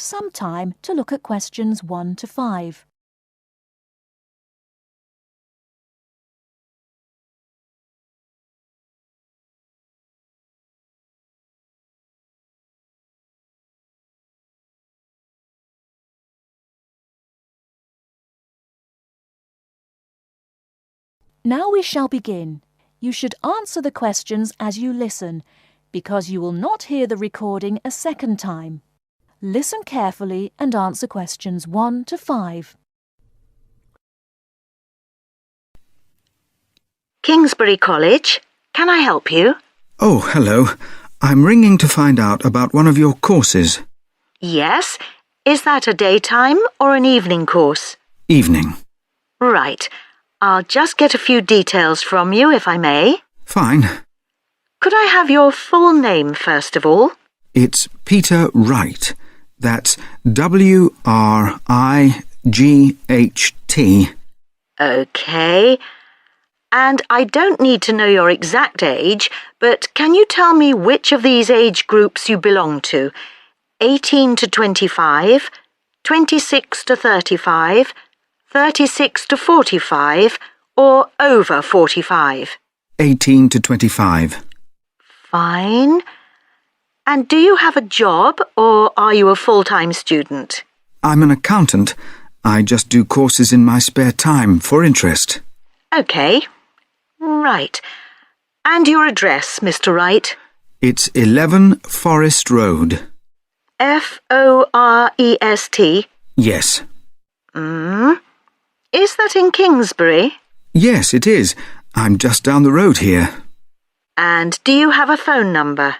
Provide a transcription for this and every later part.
have some time to look at questions 1 to 5. Now we shall begin. You should answer the questions as you listen, because you will not hear the recording a second time. Listen carefully and answer questions 1 to 5. Kingsbury College, can I help you? Oh, hello. I'm ringing to find out about one of your courses. Yes. Is that a daytime or an evening course? Evening. Right. I'll just get a few details from you, if I may. Fine. Could I have your full name, first of all? It's Peter Wright. That's W-R-I-G-H-T. OK. And I don't need to know your exact age, but can you tell me which of these age groups you belong to? 18 to 25, 26 to 35, 36 to 45, or over 45? 18 to 25. Fine. And do you have a job, or are you a full-time student? I'm an accountant. I just do courses in my spare time for interest. OK. Right. And your address, Mr. Wright? It's 11 Forest Road. Forest? Yes. Is that in Kingsbury? Yes, it is. I'm just down the road here. And do you have a phone number?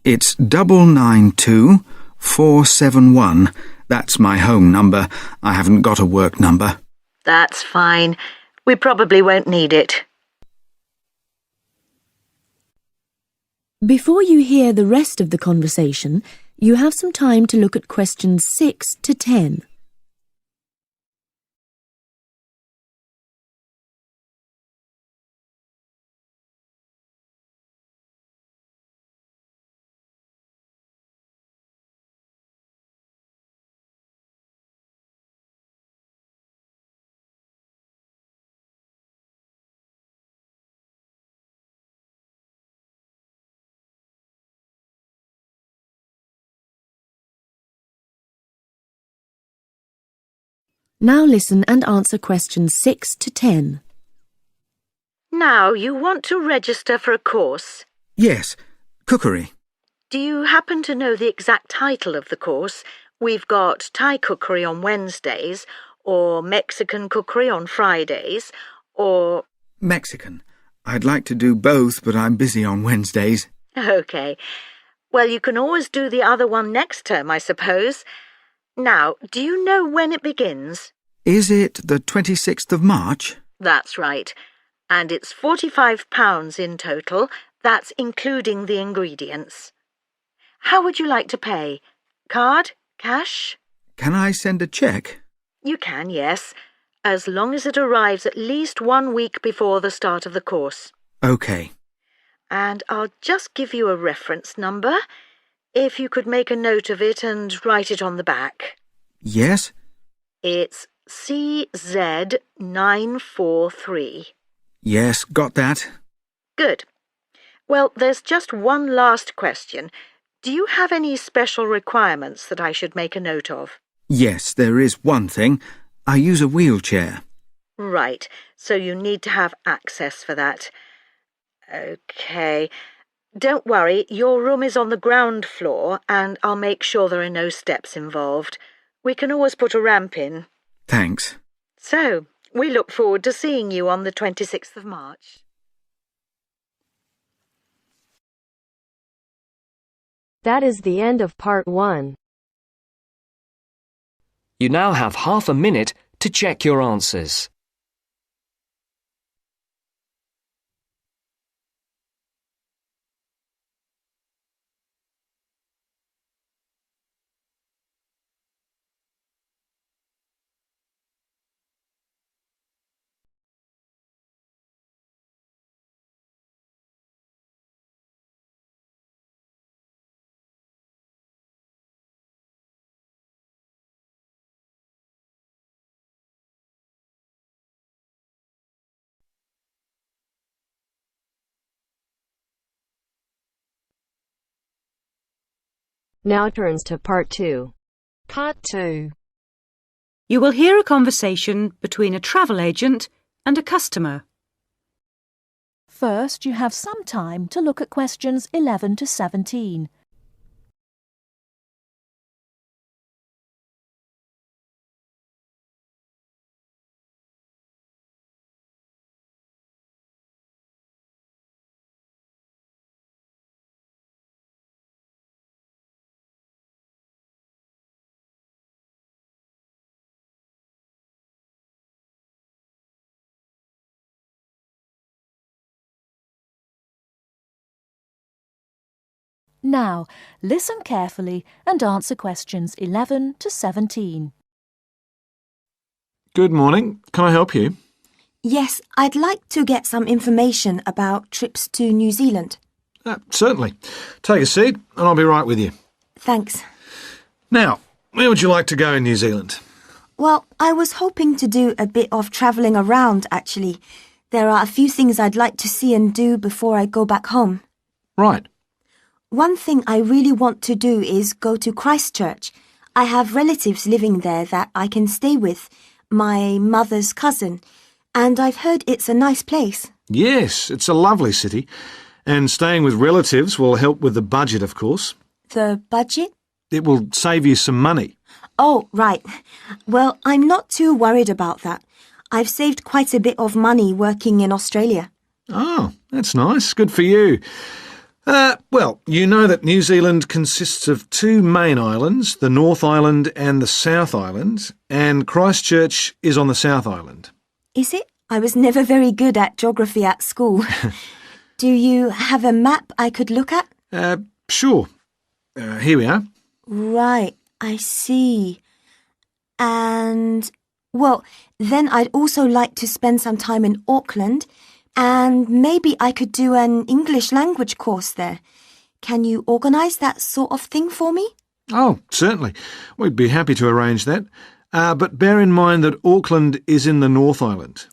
It's 992471. That's my home number. I haven't got a work number. That's fine. We probably won't need it. Before you hear the rest of the conversation, you have some time to look at questions 6 to 10. Now listen and answer questions 6 to 10. Now, you want to register for a course. Yes, cookery. Do you happen to know the exact title of the course? We've got Thai cookery on Wednesdays, or Mexican cookery on Fridays, or... Mexican. I'd like to do both, but I'm busy on Wednesdays. OK. Well, you can always do the other one next term, I suppose. Now, do you know when it begins? Is it the 26th of March? That's right. And it's £45 in total. That's including the ingredients. How would you like to pay? Card? Cash? Can I send a cheque? You can, yes, as long as it arrives at least 1 week before the start of the course. OK. And I'll just give you a reference number, if you could make a note of it and write it on the back. Yes? It's CZ943. Yes, got that. Good. Well, there's just one last question. Do you have any special requirements that I should make a note of? Yes, there is one thing. I use a wheelchair. Right, so you need to have access for that. OK. Don't worry, your room is on the ground floor and I'll make sure there are no steps involved. We can always put a ramp in. Thanks. So, we look forward to seeing you on the 26th of March. That is the end of part 1. You now have half a minute to check your answers. Now turns to part 2. Part 2. You will hear a conversation between a travel agent and a customer. First, you have some time to look at questions 11 to 17. Now, listen carefully and answer questions 11 to 17. Good morning. Can I help you? Yes, I'd like to get some information about trips to New Zealand. Certainly. Take a seat and I'll be right with you. Thanks. Now, where would you like to go in New Zealand? Well, I was hoping to do a bit of travelling around, actually. There are a few things I'd like to see and do before I go back home. Right. One thing I really want to do is go to Christchurch. I have relatives living there that I can stay with, my mother's cousin, and I've heard it's a nice place. Yes, it's a lovely city. And staying with relatives will help with the budget, of course. The budget? It will save you some money. Oh, right. Well, I'm not too worried about that. I've saved quite a bit of money working in Australia. Oh, that's nice. Good for you. Well, you know that New Zealand consists of two main islands, the North Island and the South Island, and Christchurch is on the South Island. Is it? I was never very good at geography at school. Do you have a map I could look at? Sure. Here we are. Right, I see. And, well, then I'd also like to spend some time in Auckland, and maybe I could do an English language course there. Can you organise that sort of thing for me? Oh, certainly. We'd be happy to arrange that. But bear in mind that Auckland is in the North Island.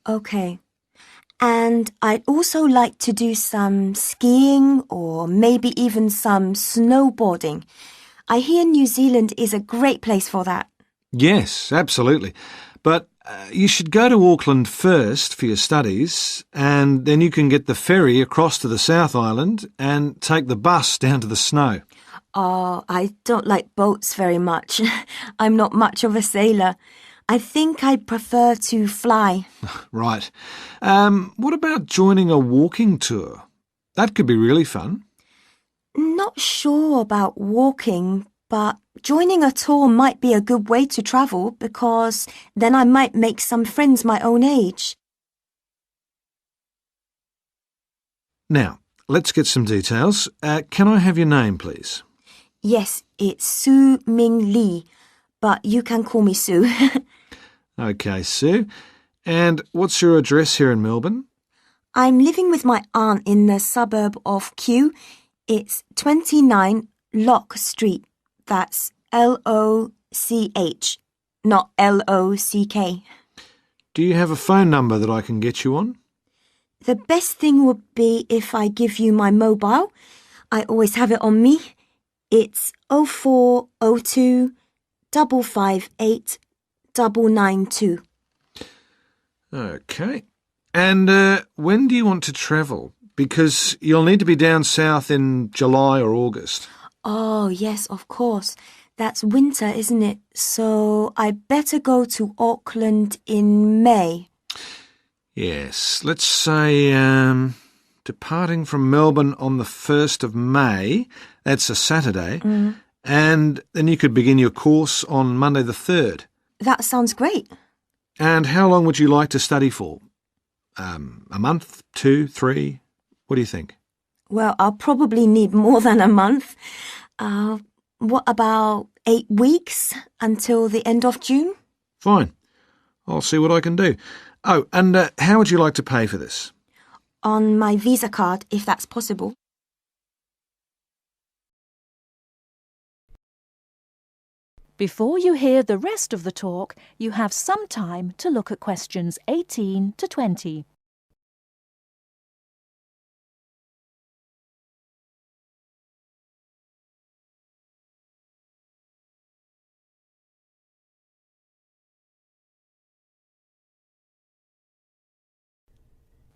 OK. And I'd also like to do some skiing or maybe even some snowboarding. I hear New Zealand is a great place for that. Yes, absolutely. But you should go to Auckland first for your studies, and then you can get the ferry across to the South Island and take the bus down to the snow. Oh, I don't like boats very much. I'm not much of a sailor. I think I'd prefer to fly. Right. What about joining a walking tour? That could be really fun. Not sure about walking, but joining a tour might be a good way to travel because then I might make some friends my own age. Now, let's get some details. Can I have your name, please? Yes, it's Su Ming Lee, but you can call me Sue. OK, Sue. And what's your address here in Melbourne? I'm living with my aunt in the suburb of Kew. It's 29 Lock Street. That's L-O-C-H, not L-O-C-K. Do you have a phone number that I can get you on? The best thing would be if I give you my mobile. I always have it on me. It's 0402 558 992. OK. And when do you want to travel? Because you'll need to be down south in July or August. Oh, yes, of course. That's winter, isn't it? So I better go to Auckland in May. Yes, let's say departing from Melbourne on the 1st of May, that's a Saturday, and then you could begin your course on Monday the 3rd. That sounds great. And how long would you like to study for? A month, 2, 3? What do you think? Well, I'll probably need more than a month. What about 8 weeks until the end of June? Fine. I'll see what I can do. Oh, and how would you like to pay for this? On my Visa card, if that's possible. Before you hear the rest of the talk, you have some time to look at questions 18 to 20.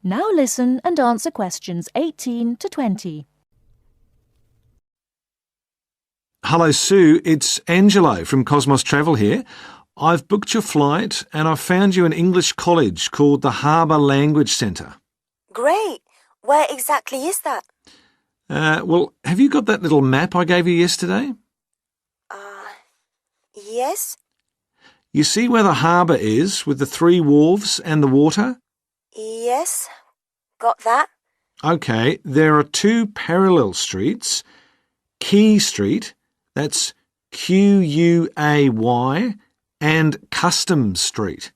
Now listen and answer questions 18 to 20. Hello, Sue. It's Angelo from Cosmos Travel here. I've booked your flight and I've found you an English college called the Harbour Language Centre. Great. Where exactly is that? Well, have you got that little map I gave you yesterday? Yes? You see where the harbour is with the 3 wharves and the water? Yes. Got that? OK, there are 2 parallel streets. Quay Street, that's Quay, and Customs Street.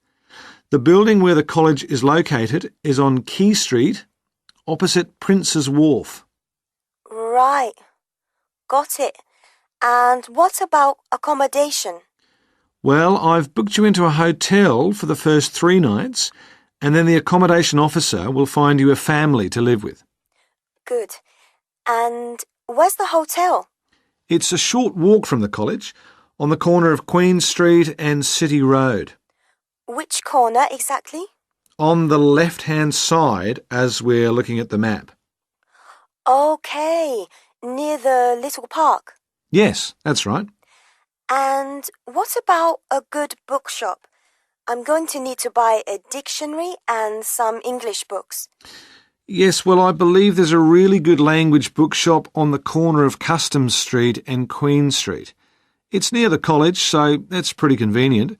The building where the college is located is on Quay Street, opposite Prince's Wharf. Right. Got it. And what about accommodation? Well, I've booked you into a hotel for the first 3 nights, and then the accommodation officer will find you a family to live with. Good. And where's the hotel? It's a short walk from the college, on the corner of Queen Street and City Road. Which corner exactly? On the left-hand side as we're looking at the map. Okay. Near the little park. Yes, that's right. And what about a good bookshop? I'm going to need to buy a dictionary and some English books. Yes, well, I believe there's a really good language bookshop on the corner of Customs Street and Queen Street. It's near the college, so that's pretty convenient.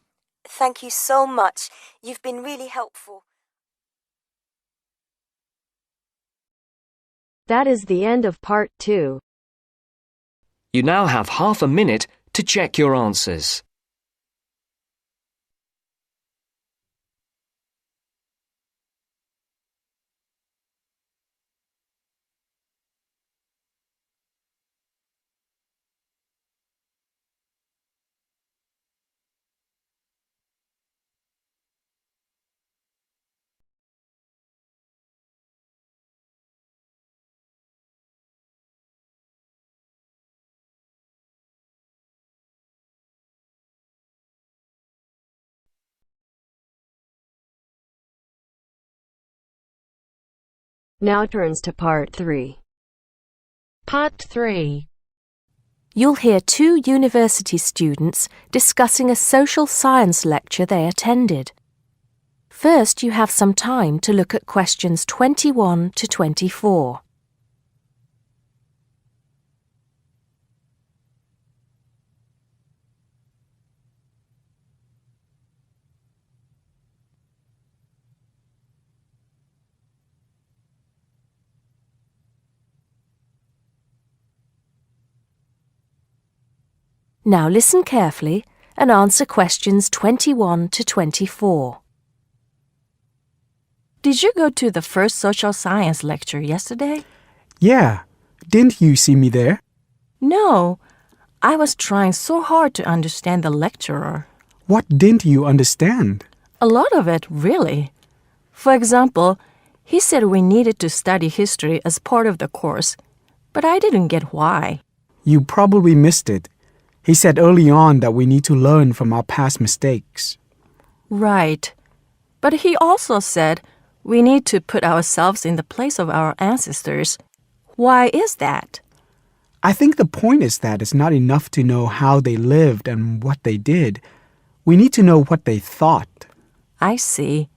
Thank you so much. You've been really helpful. That is the end of part 2. You now have half a minute to check your answers. Now turns to part 3. Part 3. You'll hear 2 university students discussing a social science lecture they attended. First, you have some time to look at questions 21 to 24. Now listen carefully and answer questions 21 to 24. Did you go to the first social science lecture yesterday? Yeah. Didn't you see me there? No. I was trying so hard to understand the lecturer. What didn't you understand? A lot of it, really. For example, he said we needed to study history as part of the course, but I didn't get why. You probably missed it. He said early on that we need to learn from our past mistakes. Right. But he also said we need to put ourselves in the place of our ancestors. Why is that? I think the point is that it's not enough to know how they lived and what they did. We need to know what they thought. I see.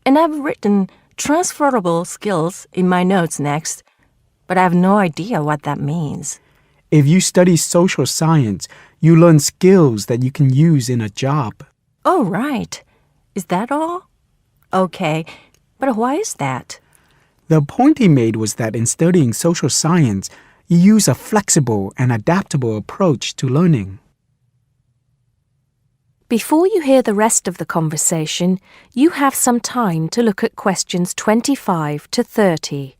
And I've written transferable skills in my notes next, but I have no idea what that means. If you study social science, you learn skills that you can use in a job. Oh, right. Is that all? Okay, but why is that? The point he made was that in studying social science, you use a flexible and adaptable approach to learning. Before you hear the rest of the conversation, you have some time to look at questions 25 to 30.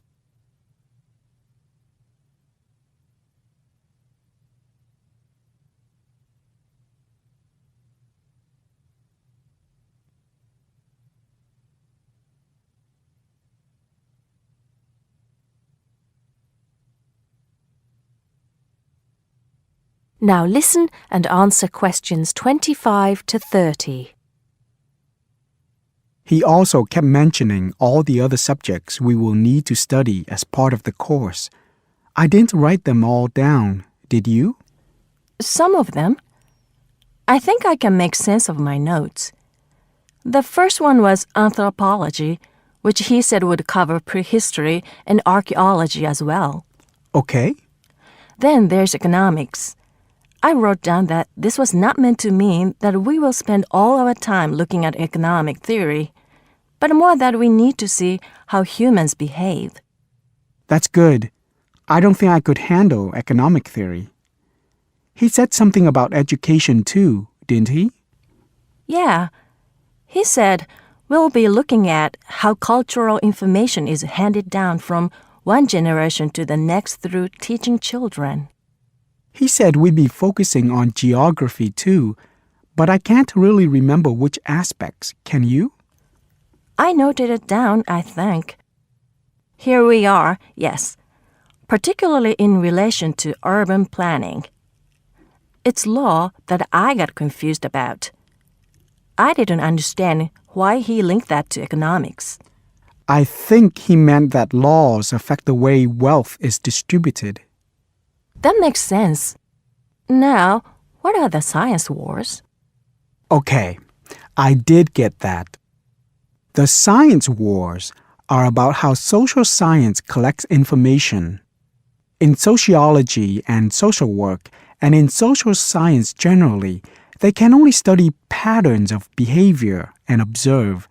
Now listen and answer questions 25 to 30. He also kept mentioning all the other subjects we will need to study as part of the course. I didn't write them all down, did you? Some of them. I think I can make sense of my notes. The first one was anthropology, which he said would cover prehistory and archaeology as well. Okay. Then there's economics. I wrote down that this was not meant to mean that we will spend all our time looking at economic theory, but more that we need to see how humans behave. That's good. I don't think I could handle economic theory. He said something about education too, didn't he? Yeah. He said we'll be looking at how cultural information is handed down from one generation to the next through teaching children. He said we'd be focusing on geography too, but I can't really remember which aspects. Can you? I noted it down, I think. Here we are, yes, particularly in relation to urban planning. It's law that I got confused about. I didn't understand why he linked that to economics. I think he meant that laws affect the way wealth is distributed. That makes sense. Now, what are the science wars? Okay, I did get that. The science wars are about how social science collects information. In sociology and social work, and in social science generally, they can only study patterns of behavior and observe.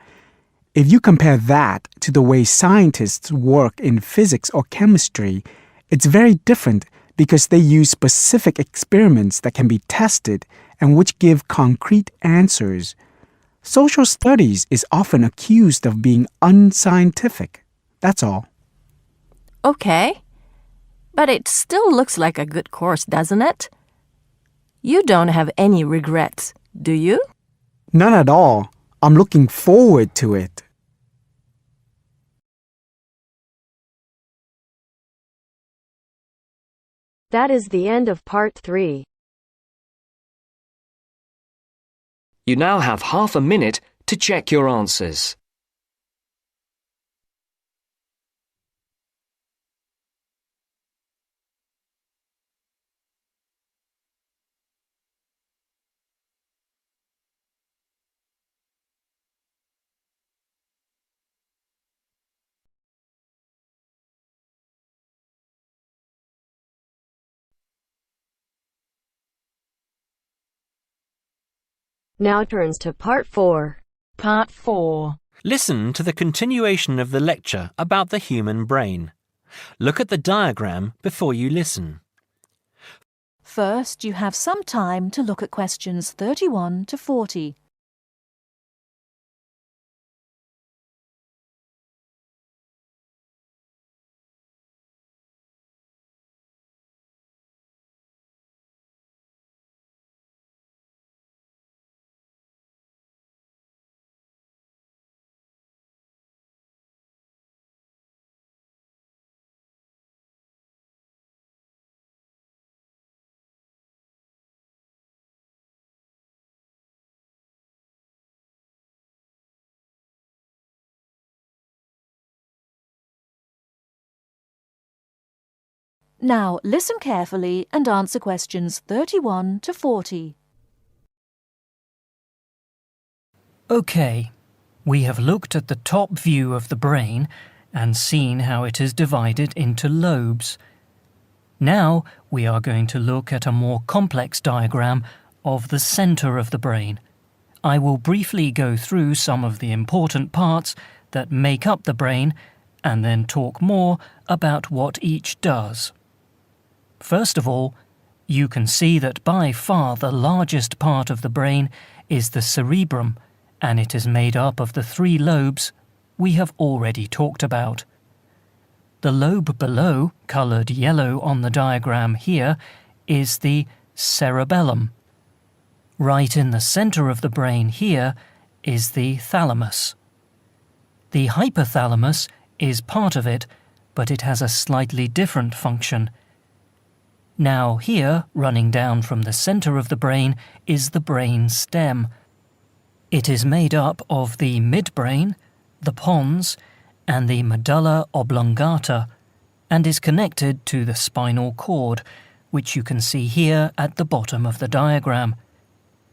If you compare that to the way scientists work in physics or chemistry, it's very different because they use specific experiments that can be tested and which give concrete answers. Social studies is often accused of being unscientific. That's all. Okay. But it still looks like a good course, doesn't it? You don't have any regrets, do you? None at all. I'm looking forward to it. That is the end of part 3. You now have half a minute to check your answers. Now turns to part 4. Part 4. Listen to the continuation of the lecture about the human brain. Look at the diagram before you listen. First, you have some time to look at questions 31 to 40. Now, listen carefully and answer questions 31 to 40. OK, we have looked at the top view of the brain and seen how it is divided into lobes. Now we are going to look at a more complex diagram of the centre of the brain. I will briefly go through some of the important parts that make up the brain and then talk more about what each does. First of all, you can see that by far the largest part of the brain is the cerebrum, and it is made up of the 3 lobes we have already talked about. The lobe below, coloured yellow on the diagram here, is the cerebellum. Right in the centre of the brain here is the thalamus. The hypothalamus is part of it, but it has a slightly different function. Now here, running down from the centre of the brain, is the brain stem. It is made up of the midbrain, the pons, and the medulla oblongata, and is connected to the spinal cord, which you can see here at the bottom of the diagram.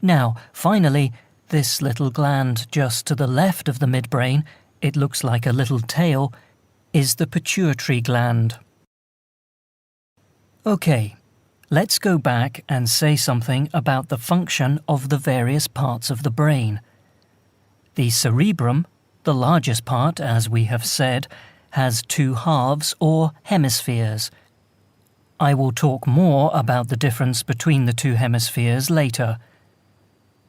Now, finally, this little gland just to the left of the midbrain, it looks like a little tail, is the pituitary gland. Okay, let's go back and say something about the function of the various parts of the brain. The cerebrum, the largest part, as we have said, has two halves or hemispheres. I will talk more about the difference between the two hemispheres later.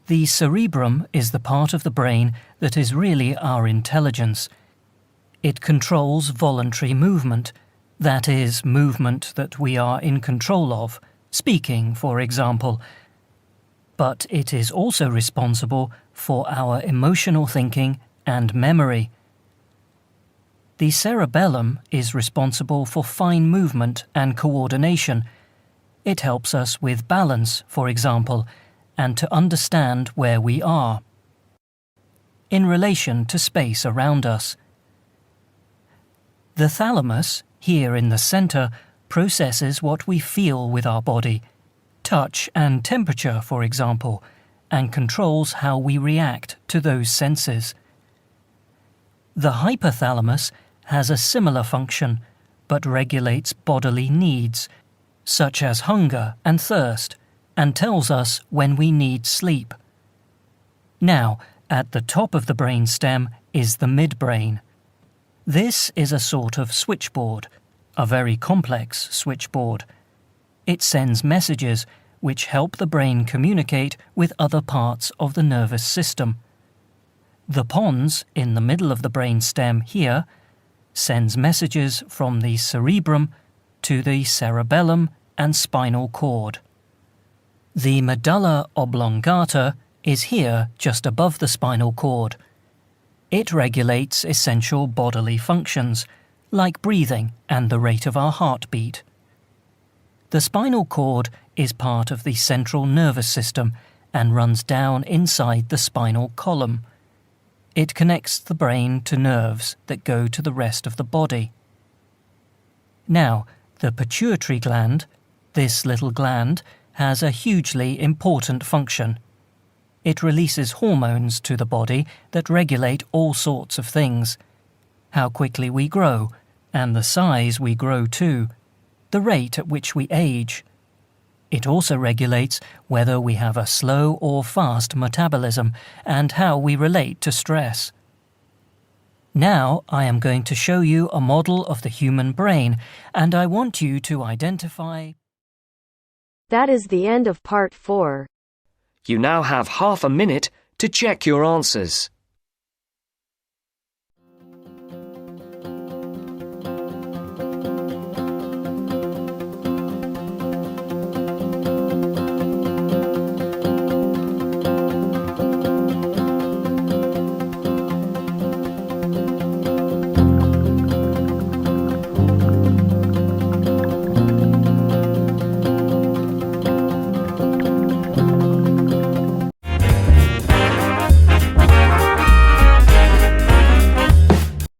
The cerebrum is the part of the brain that is really our intelligence. It controls voluntary movement, that is, movement that we are in control of, speaking, for example. But it is also responsible for our emotional thinking and memory. The cerebellum is responsible for fine movement and coordination. It helps us with balance, for example, and to understand where we are in relation to space around us. The thalamus, here in the center, processes what we feel with our body, touch and temperature, for example, and controls how we react to those senses. The hypothalamus has a similar function, but regulates bodily needs, such as hunger and thirst, and tells us when we need sleep. Now, at the top of the brain stem is the midbrain. This is a sort of switchboard, a very complex switchboard. It sends messages which help the brain communicate with other parts of the nervous system. The pons, in the middle of the brain stem here, sends messages from the cerebrum to the cerebellum and spinal cord. The medulla oblongata is here just above the spinal cord. It regulates essential bodily functions, like breathing and the rate of our heartbeat. The spinal cord is part of the central nervous system and runs down inside the spinal column. It connects the brain to nerves that go to the rest of the body. Now, the pituitary gland, this little gland, has a hugely important function. It releases hormones to the body that regulate all sorts of things. How quickly we grow, and the size we grow to, the rate at which we age. It also regulates whether we have a slow or fast metabolism and how we relate to stress. Now I am going to show you a model of the human brain, and I want you to identify... That is the end of part 4. You now have half a minute to check your answers.